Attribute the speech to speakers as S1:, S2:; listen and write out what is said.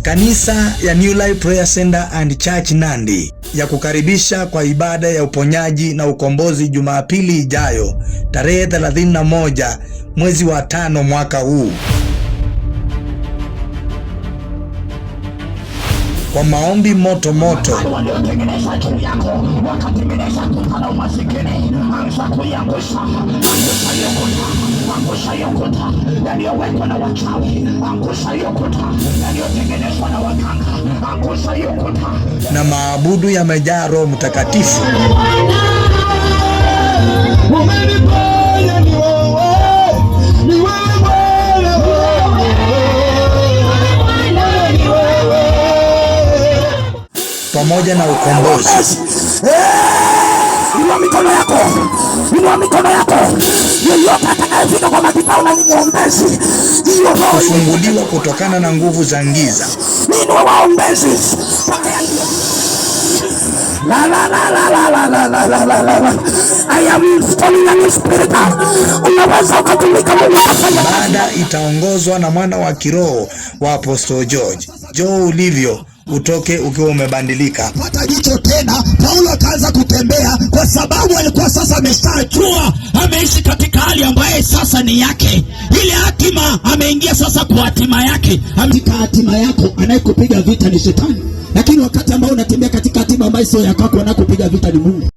S1: Kanisa ya New Life Prayer Center and Church Nandi ya kukaribisha kwa ibada ya uponyaji na ukombozi Jumapili ijayo tarehe 31 mwezi wa 5 mwaka huu. Kwa maombi moto moto, na maabudu yamejaa Roho Mtakatifu. Pamoja na ukombozi.
S2: Inua mikono yako. Inua mikono yako. Yeyote atakayefika kwa madhabahu na muombezi,
S1: kufunguliwa kutokana na nguvu za giza.
S2: Inua waombezi. La la la la la la la la la la la la. I am installing a new spirit. Unaweza ukatumika Mungu kufanya.
S1: Baada itaongozwa na mwana wa kiroho wa Apostle George. Njoo ulivyo, utoke ukiwa umebadilika.
S3: Pata jicho tena. Paulo akaanza kutembea kwa sababu alikuwa sasa ameshajua, ameishi katika hali ambaye sasa ni yake. Ile hatima ameingia sasa kwa hatima yake. Katika hatima yako anayekupiga vita ni shetani. Lakini wakati ambao unatembea katika hatima ambayo sio yako, anakupiga vita ni Mungu.